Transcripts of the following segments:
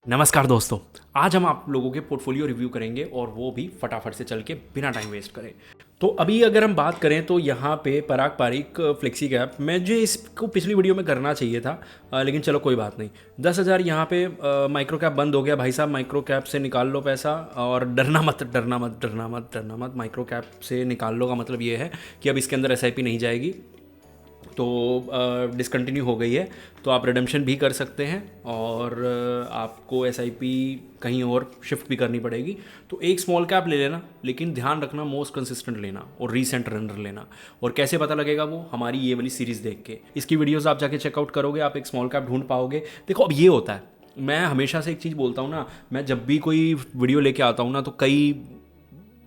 नमस्कार दोस्तों। आज हम आप लोगों के पोर्टफोलियो रिव्यू करेंगे और वो भी फटाफट से चल के बिना टाइम वेस्ट करें। तो अभी अगर हम बात करें तो यहाँ पे पराग पारिक फ्लेक्सी कैप मुझे इसको पिछली वीडियो में करना चाहिए था, लेकिन चलो कोई बात नहीं। 10,000 यहाँ पे माइक्रो कैप बंद हो गया। भाई साहब माइक्रो कैप से निकाल लो पैसा और डरना मत डरना मत डरना मत डरना मत। माइक्रो कैप से निकाल लो का मतलब ये है कि अब इसके अंदर एसआईपी नहीं जाएगी, तो डिसकंटिन्यू हो गई है। तो आप रिडेम्पशन भी कर सकते हैं और आपको एसआईपी कहीं और शिफ्ट भी करनी पड़ेगी। तो एक स्मॉल कैप ले लेना, लेकिन ध्यान रखना मोस्ट कंसिस्टेंट लेना और रीसेंट रनर लेना। और कैसे पता लगेगा वो, हमारी ये वाली सीरीज़ देख के। इसकी वीडियोज़ आप जाके चेकआउट करोगे, आप एक स्मॉल कैप ढूंढ पाओगे। देखो अब ये होता है, मैं हमेशा से एक चीज़ बोलता हूँ ना, मैं जब भी कोई वीडियो लेके आता हूँ ना तो कई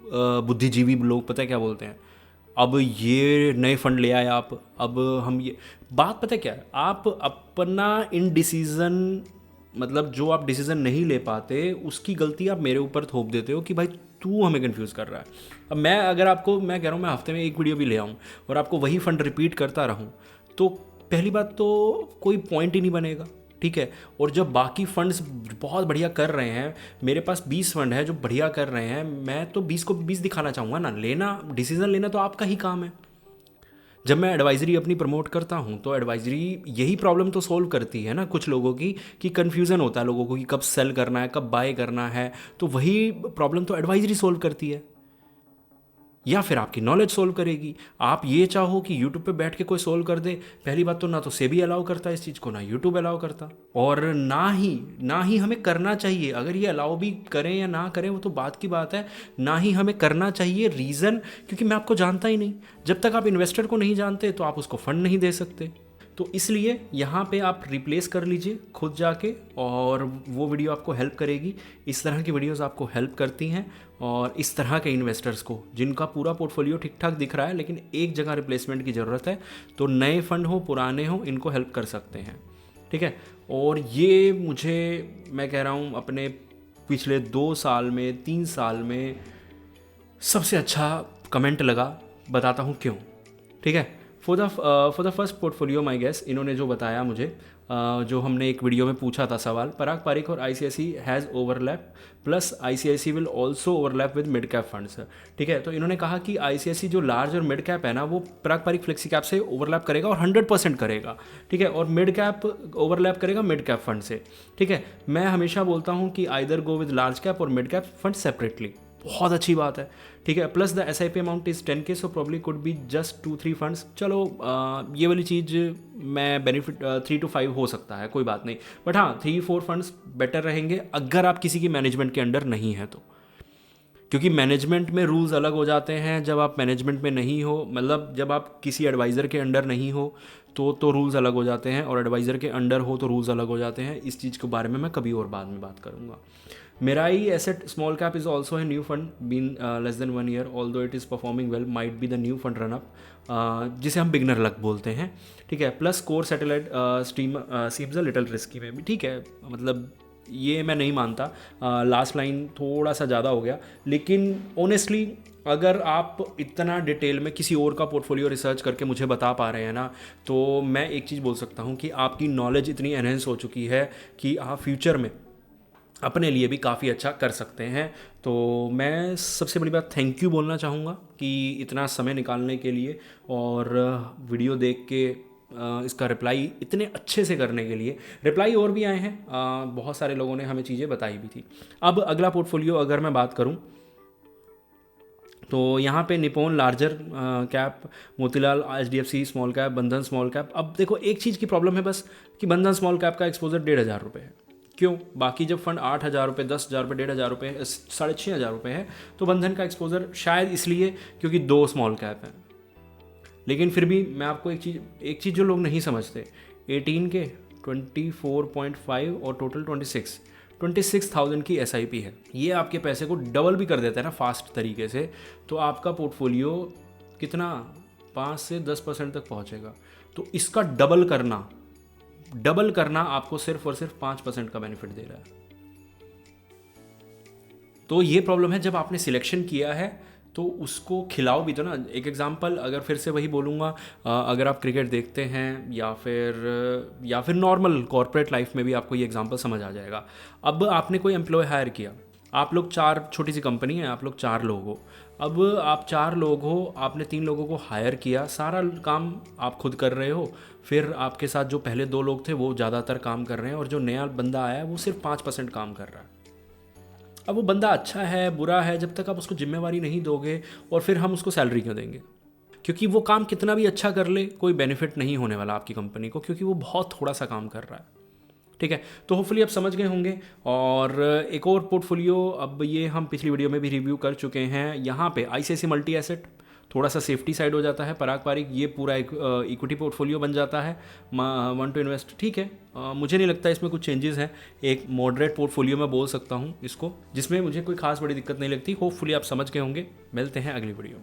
बुद्धिजीवी लोग पता है क्या बोलते हैं, अब ये नए फंड ले आए आप, अब हम ये बात पता है क्या है, आप अपना इनडिसीजन मतलब जो आप डिसीजन नहीं ले पाते उसकी गलती आप मेरे ऊपर थोप देते हो कि भाई तू हमें कंफ्यूज कर रहा है। अब मैं अगर आपको मैं कह रहा हूँ मैं हफ्ते में एक वीडियो भी ले आऊँ और आपको वही फंड रिपीट करता रहूँ, तो पहली बात तो कोई पॉइंट ही नहीं बनेगा। ठीक है। और जब बाकी फंड्स बहुत बढ़िया कर रहे हैं, मेरे पास 20 फंड है जो बढ़िया कर रहे हैं, मैं तो 20 को 20 दिखाना चाहूँगा ना। लेना डिसीजन लेना तो आपका ही काम है। जब मैं एडवाइजरी अपनी प्रमोट करता हूँ तो एडवाइजरी यही प्रॉब्लम तो सोल्व करती है ना कुछ लोगों की, कि कन्फ्यूज़न होता है लोगों को कि कब सेल करना है कब बाय करना है। तो वही प्रॉब्लम तो एडवाइजरी सोल्व करती है, या फिर आपकी नॉलेज सोल्व करेगी। आप ये चाहो कि यूट्यूब पे बैठ के कोई सोल्व कर दे, पहली बात तो ना तो सेबी अलाउ करता है इस चीज़ को, ना यूट्यूब अलाउ करता, और ना ही हमें करना चाहिए। अगर ये अलाउ भी करें या ना करें वो तो बात की बात है, ना ही हमें करना चाहिए। रीज़न क्योंकि मैं आपको जानता ही नहीं। जब तक आप इन्वेस्टर को नहीं जानते तो आप उसको फंड नहीं दे सकते। तो इसलिए यहाँ पे आप रिप्लेस कर लीजिए खुद जाके, और वो वीडियो आपको हेल्प करेगी। इस तरह की वीडियोस आपको हेल्प करती हैं, और इस तरह के इन्वेस्टर्स को जिनका पूरा पोर्टफोलियो ठीक ठाक दिख रहा है लेकिन एक जगह रिप्लेसमेंट की ज़रूरत है, तो नए फंड हो पुराने हो इनको हेल्प कर सकते हैं। ठीक है। और ये मुझे मैं कह रहा हूँ अपने पिछले 2 साल में 3 साल में सबसे अच्छा कमेंट लगा, बताता हूँ क्यों। ठीक है। For the first portfolio my guess, इन्होंने जो बताया मुझे, जो हमने एक वीडियो में पूछा था सवाल, पराग पारिक और ICICI has overlap plus ICICI will also overlap with mid cap funds. ठीक है। तो इन्होंने कहा कि आईसीआईसी जो लार्ज और मिड कैप है ना, वो पराग पारिक फ्लेक्सी कैप से ओवरलैप करेगा और 100% करेगा। ठीक है। और मिड कैप ओवरलैप करेगा मिड कैप फंड से। ठीक है। मैं हमेशा बोलता हूँ कि either go with large cap और मिड कैप फंड सेपरेटली। बहुत अच्छी बात है। ठीक है। Plus the S I P amount is 10K, so probably could be just 2-3 funds. चलो ये वाली चीज़ मैं बेनिफिट 3 to 5 हो सकता है, कोई बात नहीं। बट हाँ 3-4 फंड्स बेटर रहेंगे अगर आप किसी की मैनेजमेंट के अंडर नहीं है तो, क्योंकि मैनेजमेंट में रूल्स अलग हो जाते हैं जब आप मैनेजमेंट में नहीं हो, मतलब जब आप किसी एडवाइज़र के अंडर नहीं हो तो रूल्स अलग हो जाते हैं, और एडवाइज़र के अंडर हो तो रूल्स अलग हो जाते हैं। इस चीज़ के बारे में मैं कभी और बाद में बात करूँगा। Mirae asset small cap is also है new fund been less than 1 year, although it is performing well, might be the new fund run up, जिसे हम बिगनर लक बोलते हैं। ठीक है। Plus core satellite stream seems a little risky में भी। ठीक है। मतलब ये मैं नहीं मानता, लास्ट लाइन थोड़ा सा ज़्यादा हो गया, लेकिन ऑनेस्टली अगर आप इतना डिटेल में किसी और का पोर्टफोलियो रिसर्च करके मुझे बता पा रहे हैं ना, तो मैं एक चीज़ बोल सकता हूँ कि आपकी नॉलेज इतनी एनहेंस हो चुकी है कि आप फ्यूचर में अपने लिए भी काफ़ी अच्छा कर सकते हैं। तो मैं सबसे बड़ी बात थैंक यू बोलना चाहूँगा कि इतना समय निकालने के लिए, और वीडियो देख के इसका रिप्लाई इतने अच्छे से करने के लिए। रिप्लाई और भी आए हैं, बहुत सारे लोगों ने हमें चीज़ें बताई भी थी। अब अगला पोर्टफोलियो अगर मैं बात करूँ तो यहाँ पे Nippon larger cap, Motilal HDFC small cap, बंधन स्मॉल कैप। अब देखो एक चीज़ की प्रॉब्लम है बस, कि बंधन स्मॉल कैप का एक्सपोजर 1,500 रुपये है। क्यों? बाकी जब फंड 8,000 रुपये, 10,000 रुपये, 1,500 रुपये, 6,500 रुपये है, तो बंधन का एक्सपोजर शायद इसलिए क्योंकि 2 स्मॉल कैप हैं। लेकिन फिर भी मैं आपको एक चीज़ जो लोग नहीं समझते, 18K, 24.5 और टोटल 26,000 की SIP है। ये आपके पैसे को डबल भी कर देता है ना फास्ट तरीके से। तो आपका पोर्टफोलियो कितना 5 से 10% तक पहुंचेगा। तो इसका डबल करना आपको सिर्फ और सिर्फ 5% का बेनिफिट दे रहा है। तो ये प्रॉब्लम है, जब आपने सिलेक्शन किया है तो उसको खिलाओ भी तो ना। एक एग्जांपल अगर फिर से वही बोलूँगा, अगर आप क्रिकेट देखते हैं या फिर नॉर्मल कॉर्पोरेट लाइफ में भी आपको ये एग्जांपल समझ आ जाएगा। अब आपने कोई एम्प्लॉय हायर किया, आप लोग 4, छोटी सी कंपनी है, आप लोग 4 लोग हो। अब आप 4 लोग हो, आपने 3 लोगों को हायर किया, सारा काम आप खुद कर रहे हो। फिर आपके साथ जो पहले 2 लोग थे वो ज़्यादातर काम कर रहे हैं, और जो नया बंदा आया है वो सिर्फ 5% काम कर रहा है। अब वो बंदा अच्छा है बुरा है, जब तक आप उसको जिम्मेवारी नहीं दोगे, और फिर हम उसको सैलरी क्यों देंगे? क्योंकि वो काम कितना भी अच्छा कर ले, कोई बेनिफिट नहीं होने वाला आपकी कंपनी को, क्योंकि वो बहुत थोड़ा सा काम कर रहा है। ठीक है, तो होपफुली आप समझ गए होंगे। और एक और पोर्टफोलियो, अब ये हम पिछली वीडियो में भी रिव्यू कर चुके हैं। यहाँ पे आईसीआईसीआई मल्टी एसेट थोड़ा सा सेफ्टी साइड हो जाता है, पराग पारिक ये पूरा एक इक्विटी पोर्टफोलियो बन जाता है, वन टू इन्वेस्ट। ठीक है, मुझे नहीं लगता इसमें कुछ चेंजेस हैं, एक मॉडरेट पोर्टफोलियो मैं बोल सकता हूँ इसको, जिसमें मुझे कोई खास बड़ी दिक्कत नहीं लगती। होपफुली आप समझ गए होंगे। मिलते हैं अगली वीडियो में।